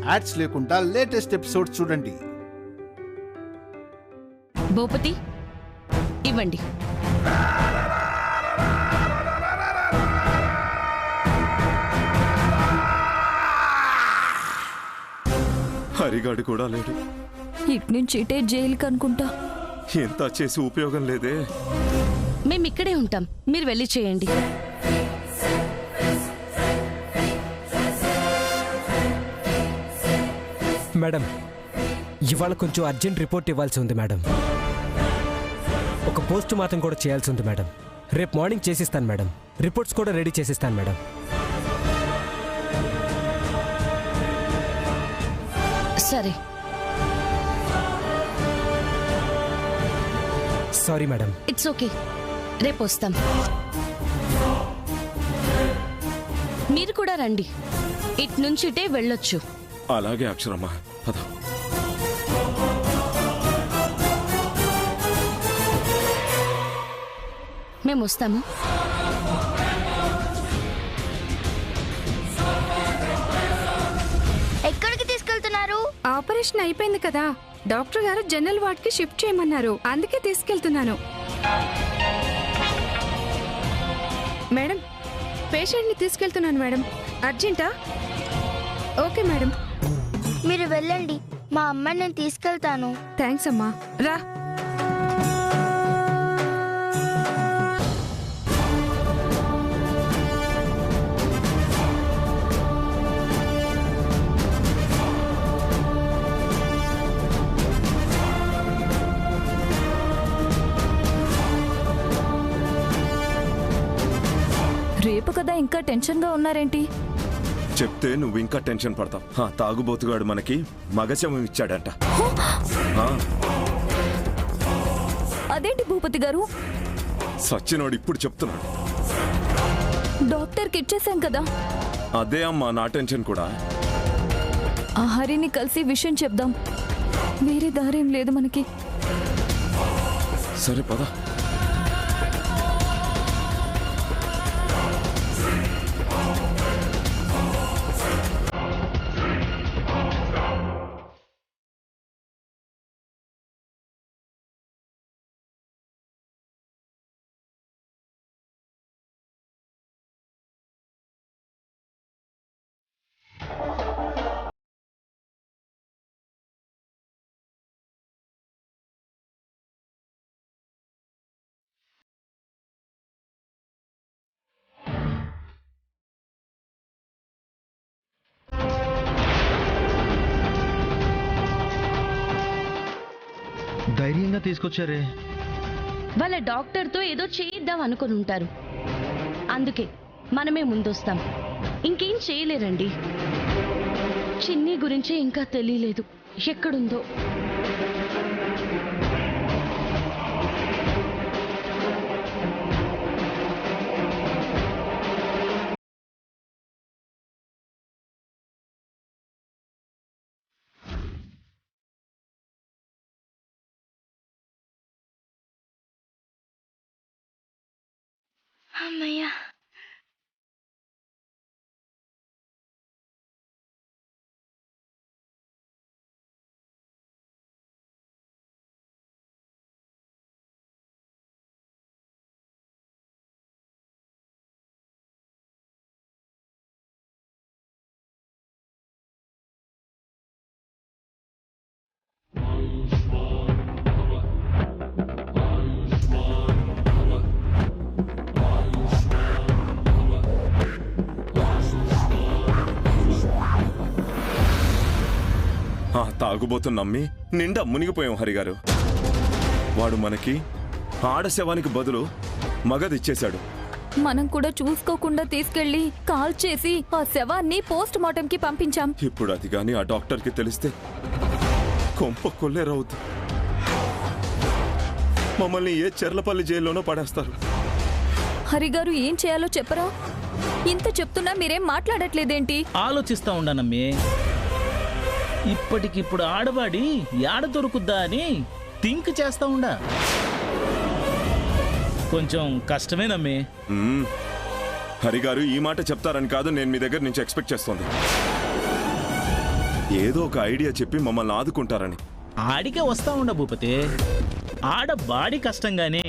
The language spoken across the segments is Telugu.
యాడ్స్ లేకుండా లేటెస్ట్ ఎపిసోడ్స్ చూడండి. భూపతి ఇవ్వండి. హరిగాడు కూడా లేడు. ఇట్నుంచి ఇటే జైలుకి అనుకుంటా. ఎంత చేసి ఉపయోగం లేదే. మేము ఇక్కడే ఉంటాం, మీరు వెళ్ళి చేయండి. మేడం, ఇవాళ కొంచెం అర్జెంట్ రిపోర్ట్ ఇవ్వాల్సి ఉంది మేడం. ఒక పోస్ట్ మార్టం కూడా చేయాల్సి ఉంది మేడం. రేపు మార్నింగ్ చేసిస్తాను మేడం. రిపోర్ట్స్ కూడా రెడీ చేసిస్తాను మేడం. సరే. Sorry madam. ఇట్స్ ఓకే, రేపు వస్తాం. మీరు కూడా రండి, ఇట్నుంచి ఇటే వెళ్ళొచ్చు. అలాగే అక్షరమ్మ, పద. మేము వస్తాము. ఎక్కడికి తీసుకెళ్తున్నారు? ఆపరేషన్ అయిపోయింది కదా, డాక్టర్ గారు జనరల్ వార్డ్ కి షిఫ్ట్ చేయమన్నారు, అందుకే తీసుకెళ్తున్నాను. మేడం, పేషెంట్ ని తీసుకెళ్తున్నాను మేడం. అర్జెంటా? Okay madam. మీరు వెళ్ళండి, మా అమ్మని నేను తీసుకెళ్తాను. థ్యాంక్స్ అమ్మా. రా. రేపు కదా, ఇంకా టెన్షన్ గా ఉన్నారేంటి? చెప్తే నువ్వు ఇంకా టెన్షన్ పడతావు. తాగుబోతుగాడు మనకి మగశవం ఇచ్చాడంట. అదేంటి భూపతి గారు? సచ్చినోడు ఇప్పుడు చెప్తున్నాడు. డాక్టర్కి ఇచ్చేసాం కదా. అదే అమ్మా నా టెన్షన్ కూడా. ఆ హరిని కలిసి విషయం చెప్దాం, వేరే దారేం లేదు మనకి. సరే పద. ధైర్యంగా తీసుకొచ్చారే. వాళ్ళ డాక్టర్తో ఏదో చేయిద్దాం అనుకుని ఉంటారు, అందుకే మనమే ముందొస్తాం. ఇంకేం చేయలేరండి. చిన్ని గురించే ఇంకా తెలియలేదు, ఎక్కడుందో. అమ్మయ్య, తాగుబోతు నమ్మి నిండా మునిగిపోయాం హరిగారు. వాడు మనకి ఆడశవానికి బదులు మగదిచ్చేశాడు. మనం కూడా చూసుకోకుండా తీసుకెళ్లి కాల్ చేసి ఆ శవాన్ని పోస్ట్ మార్టం కి పంపించాం. ఇప్పుడు అది గాని ఆ డాక్టర్ కి తెలిస్తే కొంప కొల్లేరవుద్ది. మమ్మల్ని ఏ చెర్లపల్లి జైల్లోనో పడేస్తారు. హరిగారు ఏం చేయాలో చెప్పరా? ఇంత చెప్తున్నా మీరేం మాట్లాడట్లేదేంటి? ఆలోచిస్తా ఉండానమ్మే. ఇప్పటికిప్పుడు ఆడవాడి యాడ దొరుకుద్దా అని థింక్ చేస్తా ఉండా. కొంచెం కష్టమేనమ్మే. హరిగారు ఈ మాట చెప్తారని కాదు నేను మీ దగ్గర నుంచి ఎక్స్పెక్ట్ చేస్తోంది. ఏదో ఒక ఐడియా చెప్పి మమ్మల్ని ఆదుకుంటారని. ఆడికే వస్తా ఉండ భూపతి. ఆడ బాడీ కష్టం గాని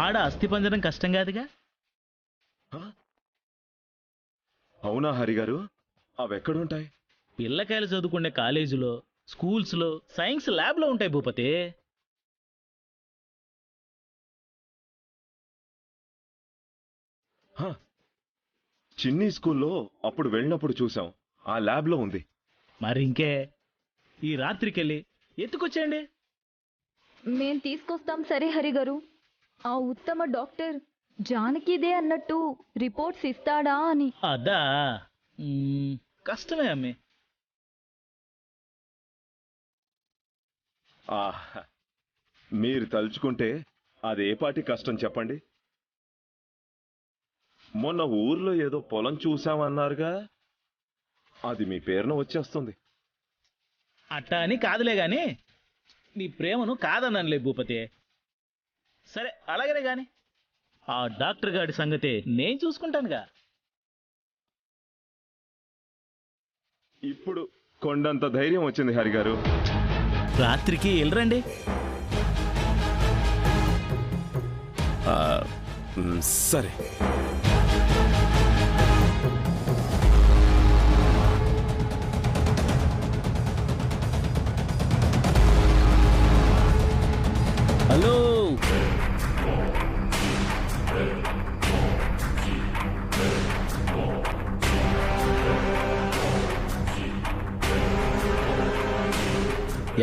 ఆడ అస్థిపంజరం కష్టం కాదుగా. అవునా హరిగారు? అవెక్కడుంటాయి? పిల్లకాయలు చదువుకునే కాలేజీలో, స్కూల్స్లో, సైన్స్ ల్యాబ్లో ఉంటాయి భూపతి. చిన్ని స్కూల్లో అప్పుడు వెళ్ళినప్పుడు చూసాం, ఆ ల్యాబ్లో ఉంది. మరి ఇంకే ఈ రాత్రికెళ్ళి ఎత్తుకొచ్చేయండి. మేం తీసుకొస్తాం సరే హరిగారు. ఆ ఉత్తమ డాక్టర్ జానకిదే అన్నట్టు రిపోర్ట్స్ ఇస్తాడా అని. అదా కష్టమే అమ్మే. మీరు తలుచుకుంటే అదేపాటి కష్టం చెప్పండి. మొన్న ఊర్లో ఏదో పొలం చూసామన్నారుగా, అది మీ పేరున వచ్చేస్తుంది. అట్టా అని కాదులే గాని నీ ప్రేమను కాదనలే భూపతి. సరే అలాగనే గాని ఆ డాక్టర్ గారి సంగతి నేను చూసుకుంటానుగా. ఇప్పుడు కొండంత ధైర్యం వచ్చింది హరిగారు. రాత్రికి వెళ్ళరండి. సరే. హలో,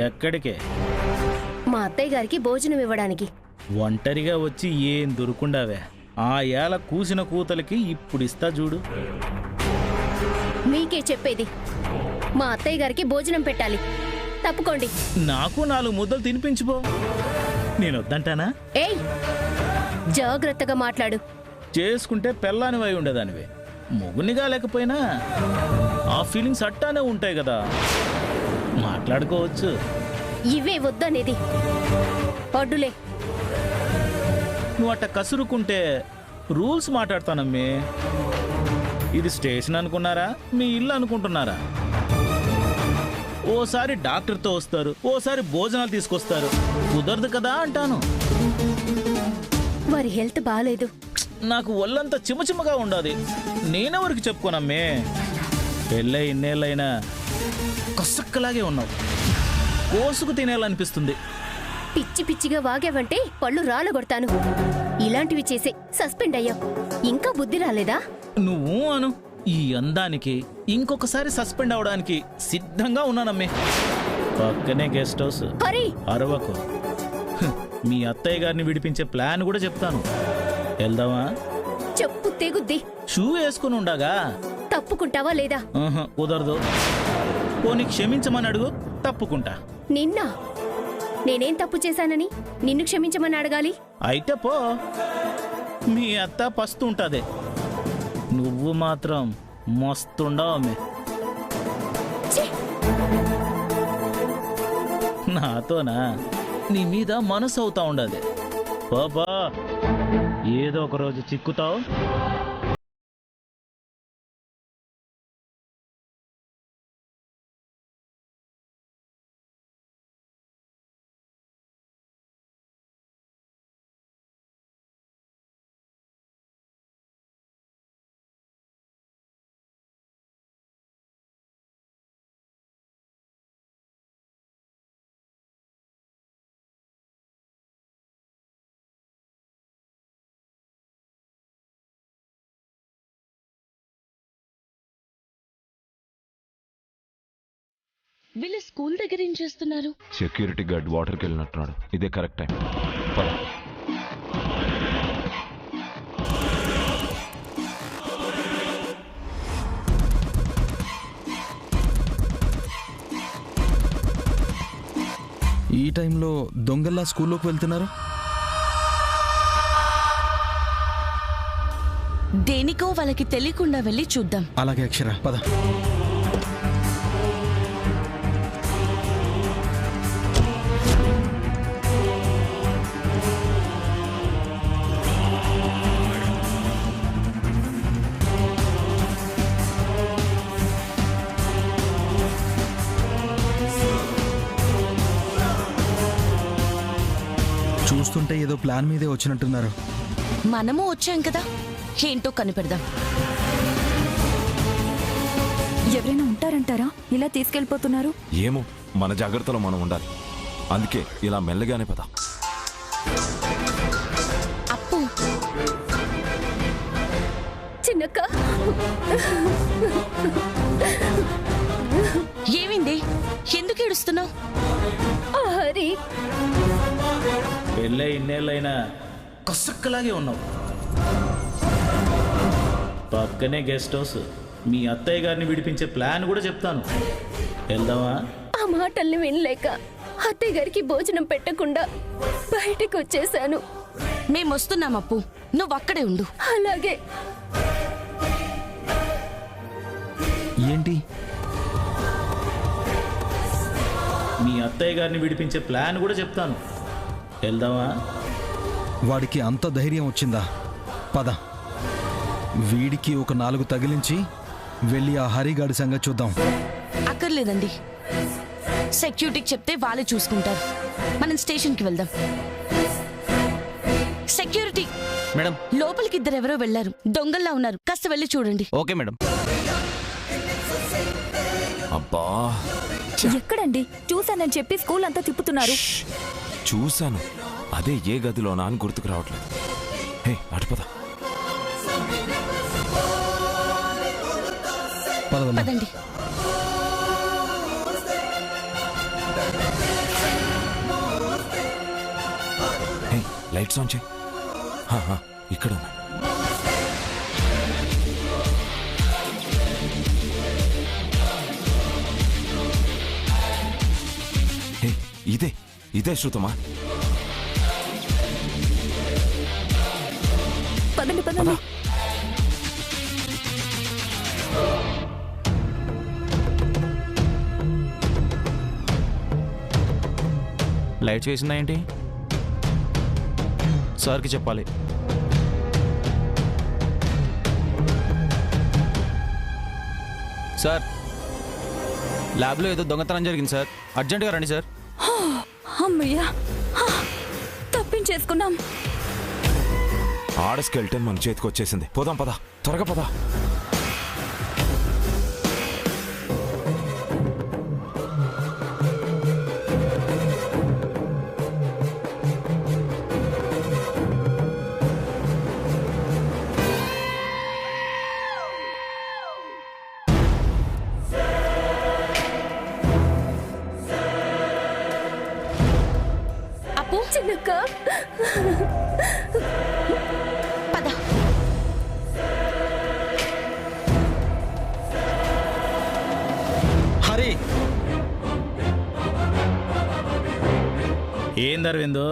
ఎక్కడికే? మా అత్తయ్య గారికి భోజనం ఇవ్వడానికి. ఒంటరిగా వచ్చి ఏం దొరుకుండావే? ఆ ఏళ కూసిన కూతలకి ఇప్పుడు ఇస్తా చూడు. మీకే చెప్పేది, మా అత్తయ్య గారికి భోజనం పెట్టాలి. తప్పుకోండి. నాకు 4 ముద్దలు తినిపించుకో. నేను వద్దంటానా? ఏయ్, జాగ్రత్తగా మాట్లాడు. చేసుకుంటే పెళ్ళానివై ఉండేదానివే. మొగునిగా లేకపోయినా ఆ ఫీలింగ్స్ అట్టానే ఉంటాయి కదా, మాట్లాడుకోవచ్చు. ఇవే వద్దనేది. అడ్డులే. నువ్వు అట్ట కసురుకుంటే రూల్స్ మాట్లాడతానమ్మే. ఇది స్టేషన్ అనుకున్నారా, మీ ఇల్లు అనుకుంటున్నారా? ఓసారి డాక్టర్తో వస్తారు, ఓసారి భోజనాలు తీసుకొస్తారు. కుదరదు కదా అంటాను. వారి హెల్త్ బాగాలేదు. నాకు ఒళ్ళంతా చిమచిమగా ఉండాది. నేనెవరికి చెప్పుకోనమ్మే. పెళ్ళై ఇన్నేళ్ళైనా కసక్కలాగే ఉన్నావు. కోసుకు తినేయాలనిపిస్తుంది. పిచ్చి పిచ్చిగా వాగావంటే పళ్ళు రాలగొడతాను. ఇలాంటివి చేసే సస్పెండ్ అయ్యావు. ఇంకా బుద్ధి రాలేదా? నువ్వు అను. ఈ అందానికి ఇంకొకసారి సస్పెండ్ అవడానికి సిద్ధంగా ఉన్నానమ్మే. పక్కనే గెస్ట్ హౌస్. హరి, అరవకు. మీ అత్తయ్య గారిని విడిపించే ప్లాన్ కూడా చెప్తాను. వెళ్దామా? చెప్పు తెగుద్ది. షూ వేసుకుని ఉండగా తప్పుకుంటావా లేదా? కుదరదు. పోనీ క్షమించమని అడుగు, తప్పుకుంటా. నిన్న నేనేం తప్పు చేశానని నిన్ను క్షమించమని అడగాలి? అయితే పో. మీ అత్త పస్తు ఉంటదే, నువ్వు మాత్రం మస్తుండవు అమ్మే. నాతోనా నీ మీద మనసు అవుతా ఉండదు. బాబా, ఏదో ఒక రోజు చిక్కుతావు. వీళ్ళు స్కూల్ దగ్గర ఏం చేస్తున్నారు? సెక్యూరిటీ గార్డ్ వాటర్కి వెళ్ళినట్టున్నాడు. ఇదే కరెక్ట్ టైం. ఈ టైంలో దొంగల్లా స్కూల్లోకి వెళ్తున్నారు. దేనికో వాళ్ళకి తెలియకుండా వెళ్ళి చూద్దాం. అలాగే అక్షర, పద. చూస్తుంటే ఏదో ప్లాన్ మీదే వచ్చినట్టున్నారు. మనము వచ్చాం కదా, ఏంటో కనిపెడదాం. ఎవరైనా ఉంటారంటారా ఇలా తీసుకెళ్ళిపోతున్నారు? ఏమో, మన జాగ్రత్తలో మనం ఉండాలి. అందుకే ఇలా మెల్లగానే పద. అప్పు, చిన్నక్క ఏమైంది? ఎందుకు ఏడుస్తున్నావు? హరి పెళ్ళై ఇన్నేళ్ళైనా కసక్కలాగే ఉన్నావు. పక్కనే గెస్ట్ హౌస్. మీ అత్తయ్య గారిని విడిపించే ప్లాన్ కూడా చెప్తాను. వెళ్దామా? ఆ మాటల్ని వినలేక అత్తయ్య గారికి భోజనం పెట్టకుండా బయటికి వచ్చేసాను. మేము వస్తున్నాం అప్పు, నువ్వు అక్కడే ఉండు. అలాగే. ఏంటి? మీ అత్తయ్య గారిని విడిపించే ప్లాన్ కూడా చెప్తాను. వెళ్దామా? వాడికి అంత ధైర్యం వచ్చిందా? పద, వీడికి ఒక 4 తగిలించి వెళ్ళి ఆ హరిగాడి సంగతి చూద్దాం. అక్కర్లేదండి, సెక్యూరిటీకి చెప్తే వాళ్ళే చూసుకుంటారు. మనం స్టేషన్కి వెళ్దాం. సెక్యూరిటీ మేడం, లోపలికి ఎవరో వెళ్లారు, దొంగల్లా ఉన్నారు, కాస్త వెళ్ళి చూడండి. Okay madam. అబ్బా, ఎక్కడండి? చూశానని చెప్పి స్కూల్ అంతా తిప్పుతున్నారు. చూశాను. అదే ఏ గదిలోనా అని గుర్తుకు రావట్లేదు. హే, అటు పద. పదండి. హే, లైట్స్ ఆన్ చేయి. ఇక్కడ ఉన్నాయి. హే, ఇదే శృతమా? పదండి పదండి. లైట్స్ వేసిందా ఏంటి? సార్కి చెప్పాలి. సార్, ల్యాబ్లో ఏదో దొంగతనం జరిగింది సార్, అర్జెంటుగా రండి సార్. అమ్మయ్యా, తప్పించేసుకున్నాం. ఆడ స్కెల్టన్ మన చేతికి వచ్చేసింది. పోదాం, పద, త్వరగా పద. అప్పు, చిన్నక్క పద. హరి, ఏంది అరవిందు,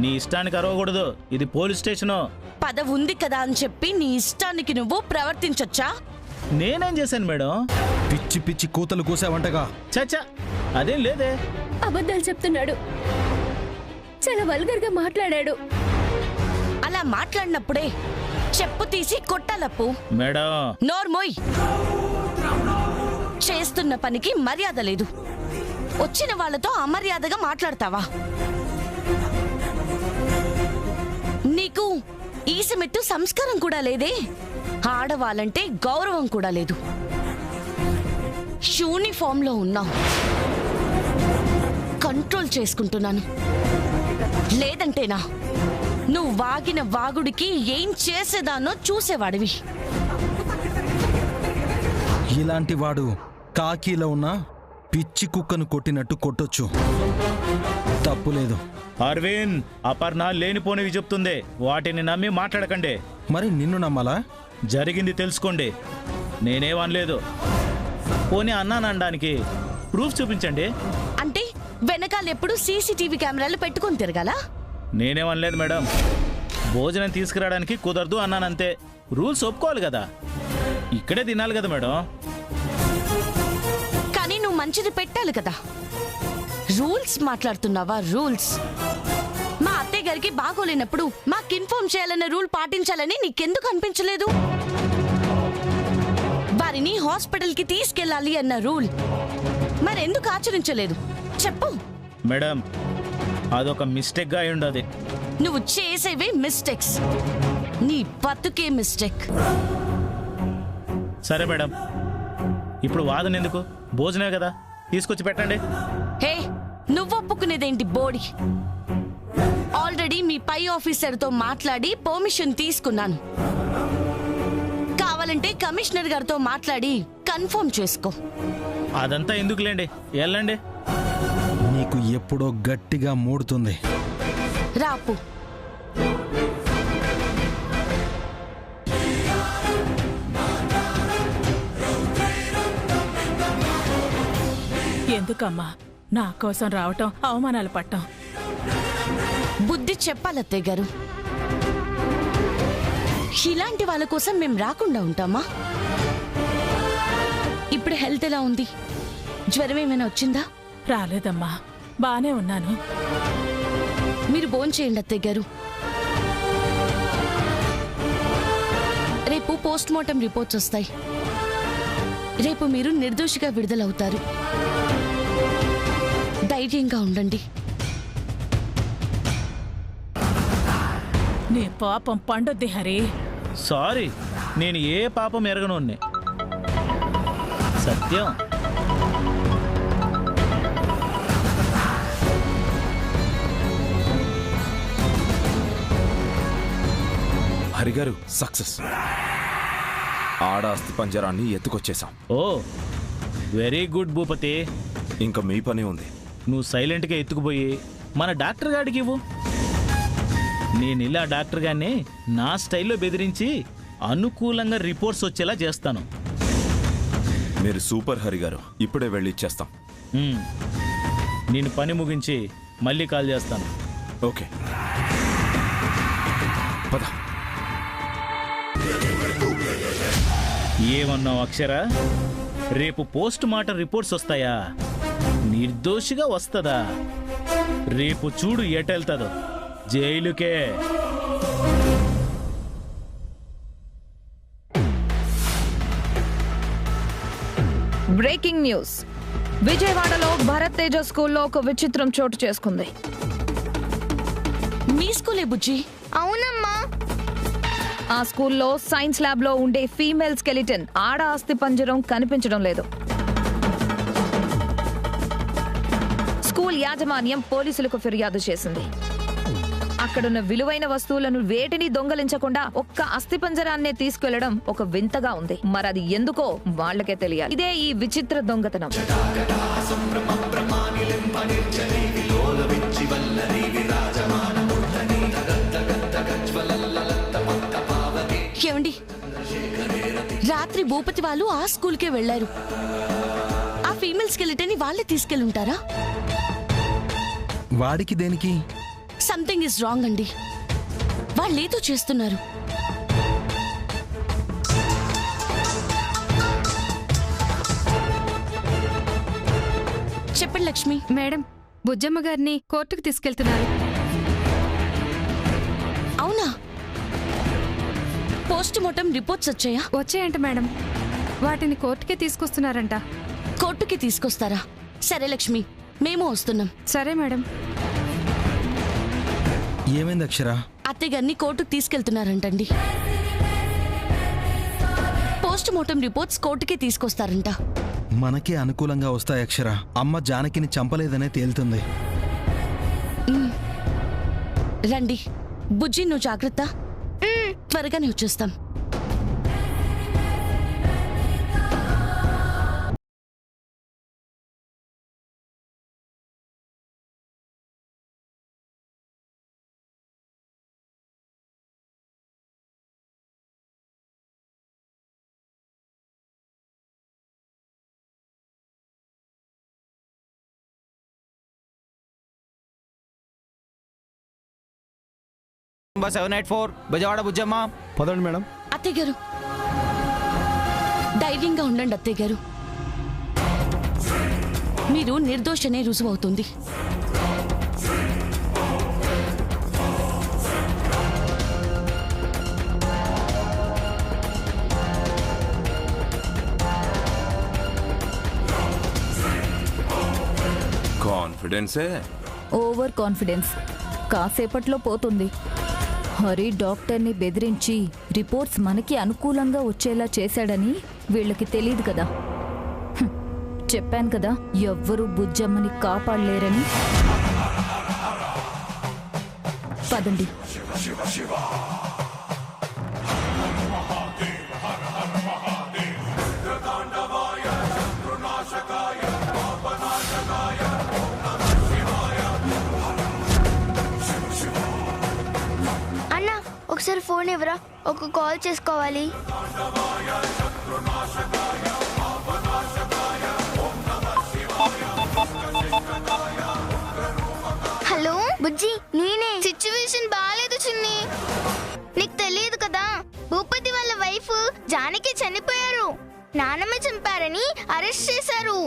నీ ఇష్టానికి అరవకూడదు. ఇది పోలీస్ స్టేషను. పద ఉంది కదా అని చెప్పి నీ ఇష్టానికి నువ్వు ప్రవర్తించొచ్చా? నేనేం చేశాను మేడం? పిచ్చి పిచ్చి కూతలు కూసావంటగా. చచ్చా, అదేం లేదే. అబద్ధాలు చెప్తున్నాడు. చాలా వల్గర్గా మాట్లాడాడు. అలా మాట్లాడినప్పుడే చెప్పు తీసి కొట్టాలప్పు. మేడం, నోర్మోయ్. చేస్తున్న పనికి మర్యాద లేదు. వచ్చిన వాళ్ళతో అమర్యాదగా మాట్లాడతావా? నీకు ఈసమెట్టు సంస్కారం కూడా లేదే. ఆడవాళ్ళంటే గౌరవం కూడా లేదు. యూనిఫామ్ లో ఉన్నావు. కంట్రోల్ చేసుకుంటున్నాను. లేదంటేనా నువ్వు వాగిన వాగుడికి ఏం చేసేదానో చూసేవాడివి. ఇలాంటి వాడు కాకీలో ఉన్న పిచ్చి కుక్కను కొట్టినట్టు కొట్టొచ్చు, తప్పులేదు. అరవింద్, అపర్ణ లేనిపోనివి చెప్తుంది. వాటిని నమ్మి మాట్లాడకండి. మరి నిన్ను నమ్మాలా? జరిగింది తెలుసుకోండి. నేనేమనలేదు. పోనీ అన్నానడానికి ప్రూఫ్ చూపించండి. అంటే వెనకాల ఎప్పుడు సీసీటీవీ కెమెరాలు పెట్టుకొని తిరగాల? నేనేమనలేదు మేడం. భోజనం తీసుకురావడానికి కుదరదు అన్నానంతే. రూల్స్ ఒప్పుకోవాలి కదా. ఇక్కడే తినాలి కదా మేడం. కానీ నువ్వు మంచిది పెట్టాలి కదా. రూల్స్ మాట్లాడుతున్నావా? రూల్స్. మా అత్తయ్య గారికి బాగోలేనప్పుడు మాకు ఇన్ఫార్మ్ చేయాలన్న రూల్ పాటించాలని నీకెందుకు అనిపించలేదు? వారిని హాస్పిటల్కి తీసుకెళ్ళాలి అన్న రూల్ మరెందుకు ఆచరించలేదు చెప్పు. మేడం, అదొక మిస్టేక్గా అయి ఉండదు. నువ్వు చేసేవే మిస్టేక్స్. నీ బతుకే మిస్టేక్. సరే మేడం, ఇప్పుడు వాదన ఎందుకు? భోజనే కదా, తీసుకొచ్చి పెట్టండి. హే, నువ్వు ఒప్పుకునేదేంటి బోడి? ఆల్రెడీ మీ పై ఆఫీసర్తో మాట్లాడి పర్మిషన్ తీసుకున్నాను. కావాలంటే కమిషనర్ గారితో మాట్లాడి కన్ఫర్మ్ చేసుకో. అదంతా ఎందుకులేండి, వెళ్ళండి. నీకు ఎప్పుడో గట్టిగా మూడుతుంది. రాపు. ఎందుకమ్మా నా కోసం రావటం, అవమానాలు పట్టం? బుద్ధి చెప్పాలత్తయ్య గారు. ఇలాంటి వాళ్ళ కోసం మేము రాకుండా ఉంటామా? ఇప్పుడు హెల్త్ ఎలా ఉంది? జ్వరం ఏమైనా వచ్చిందా? రాలేదమ్మా, బానే ఉన్నాను. మీరు భోంచేయండి అత్తయ్య గారు. రేపు పోస్ట్ మార్టం రిపోర్ట్స్ వస్తాయి. రేపు మీరు నిర్దోషిగా విడుదలవుతారు. ధైర్యంగా ఉండండి. నీ పాపం పండొద్ది హరి. సారీ, నేను ఏ పాపం ఎరగనోన్నే. సత్యం. హరిగారు సక్సెస్. ఆడ అస్థి పంజరాన్ని ఎత్తుకొచ్చేసాం. ఓ వెరీ గుడ్ భూపతి. ఇంకా మీ పని ఉంది. నువ్వు సైలెంట్గా ఎత్తుకుపోయి మన డాక్టర్ గారికి ఇవ్వు. నేను ఇలా డాక్టర్ గారిని నా స్టైల్లో బెదిరించి అనుకూలంగా రిపోర్ట్స్ వచ్చేలా చేస్తాను. మీరు సూపర్ హరిగారు. ఇప్పుడే వెళ్ళి ఇచ్చేస్తాం. నేను పని ముగించి మళ్ళీ కాల్ చేస్తాను. ఓకే, పద. ఏమన్నావు అక్షర? రేపు పోస్ట్ మార్టం రిపోర్ట్స్ వస్తాయా? నిర్దోషిగా వస్తుందా? రేపు చూడు ఎటెళ్తాదో. జైలుకే. Breaking news. విజయవాడలో భరత్ తేజ స్కూల్లో ఒక విచిత్రం చోటు చేసుకుంది. మీ స్కూలే బుజ్జి? అవునమ్మా. ఆ స్కూల్లో సైన్స్ ల్యాబ్ లో ఉండే ఫీమేల్ స్కెలిటన్ ఆడ అస్థి పంజరం కనిపించడం లేదు. స్కూల్ యాజమాన్యం పోలీసులకు ఫిర్యాదు చేసింది. అక్కడున్న విలువైన వస్తువులను వేటిని దొంగలించకుండా ఒక్క అస్థిపంజరాన్నే తీసుకెళ్లడం ఒక వింతగా ఉంది. మరి అది ఎందుకో వాళ్లకే తెలియాలి. ఇదే ఈ విచిత్ర దొంగతనం. ఏమండి, రాత్రి భూపతి వాళ్ళు ఆ స్కూల్కే వెళ్లారు. ఆ ఫీమేల్ స్కెలిటన్ ని వాళ్ళే తీసుకెళ్ళుంటారా? వాడికి దేనికి? సంథింగ్ ఇస్ రాంగ్ అండి. వాళ్ళేదో చేస్తున్నారు. చెప్పండి లక్ష్మి. మేడం, బుజ్జమ్మ గారిని కోర్టుకు తీసుకెళ్తున్నారు. అవునా? పోస్ట్ మార్టం రిపోర్ట్స్ వచ్చాయా? వచ్చాయంట మేడం. వాటిని కోర్టుకే తీసుకొస్తున్నారంట. కోర్టుకి తీసుకొస్తారా? సరే లక్ష్మి, మేము వస్తున్నాం. సరే మేడం. ఏమైంది అక్షర? అత్తయ్య గారిని కోర్టుకు తీసుకెళ్తున్నారంటండి. పోస్ట్ మార్టం రిపోర్ట్స్ కోర్టుకే తీసుకొస్తారంట. మనకే అనుకూలంగా వస్తాయి అక్షర. అమ్మ జానకిని చంపలేదనే తేలుతుంది. రండి బుజ్జి, నువ్వు జాగ్రత్త. త్వరగానే వచ్చేస్తాం. బస్ 784 బెజవాడ బుజ్జమ్మ. పదండి మేడం. అత్తయ్య గారు, ధైర్యంగా ఉండండి అత్తయ్య గారు. మీరు నిర్దోషనే రుజువు అవుతుంది. కాన్ఫిడెన్సే ఓవర్ కాన్ఫిడెన్స్ కాసేపట్లో పోతుంది. హరి డాక్టర్ని బెదిరించి రిపోర్ట్స్ మనకి అనుకూలంగా వచ్చేలా చేశాడని వీళ్ళకి తెలియదు కదా. చెప్పాను కదా, ఎవ్వరూ బుజ్జమ్మని కాపాడలేరని. పదండి. అన్న ఒకసారి ఫోన్ ఇవ్వరా, ఒక కాల్ చేసుకోవాలి. హలో బుజ్జి, నేనే. సిచ్యువేషన్ బాగాలేదు చిన్ని. నీకు తెలియదు కదా, భూపతి వాళ్ళ వైఫ్ జానకి చనిపోయారు. నానమ్మ చంపారని అరెస్ట్ చేశారు.